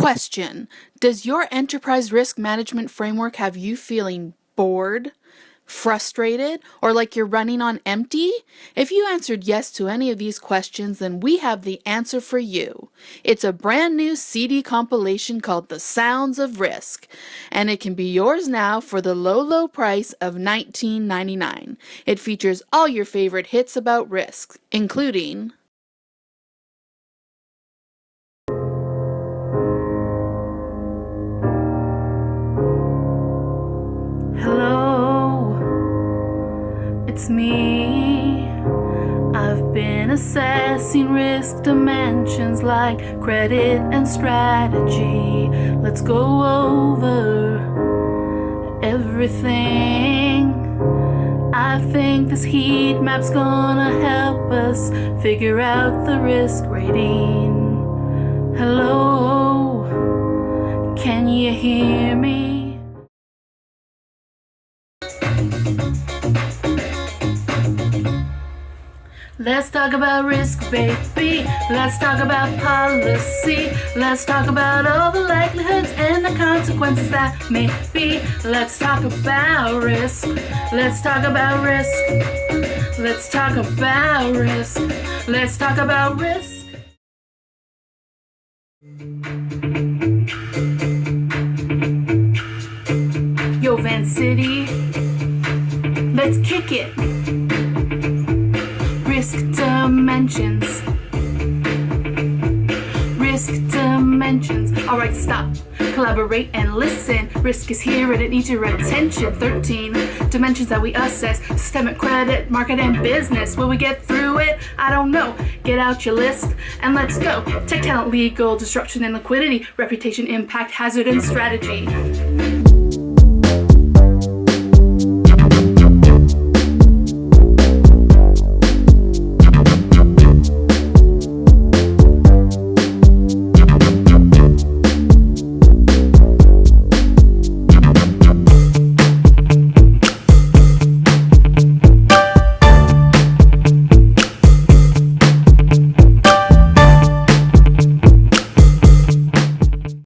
Question: does your enterprise risk management framework have you feeling bored, frustrated, or like you're running on empty? If you answered yes to any of these questions, then we have the answer for you. It's a brand new CD compilation called The Sounds of Risk, and it can be yours now for the low price of $19.99. It features all your favorite hits about risk, including Hello, it's me. I've been assessing risk dimensions like credit and strategy. Let's go over everything. I think this heat map's gonna help us figure out the risk rating. Hello, can you hear me? Let's talk about risk, baby. Let's talk about policy. Let's talk about all the likelihoods and the consequences that may be. Let's talk about risk. Let's talk about risk. Let's talk about risk. Let's talk about risk. Yo, Van City, let's kick it. Risk dimensions. Risk dimensions. Alright, stop. Collaborate and listen. Risk is here and it needs your attention. 13 dimensions that we assess: systemic, credit, market, and business. Will we get through it? I don't know. Get out your list and let's go. Tech, talent, legal, disruption, and liquidity. Reputation, impact, hazard, and strategy.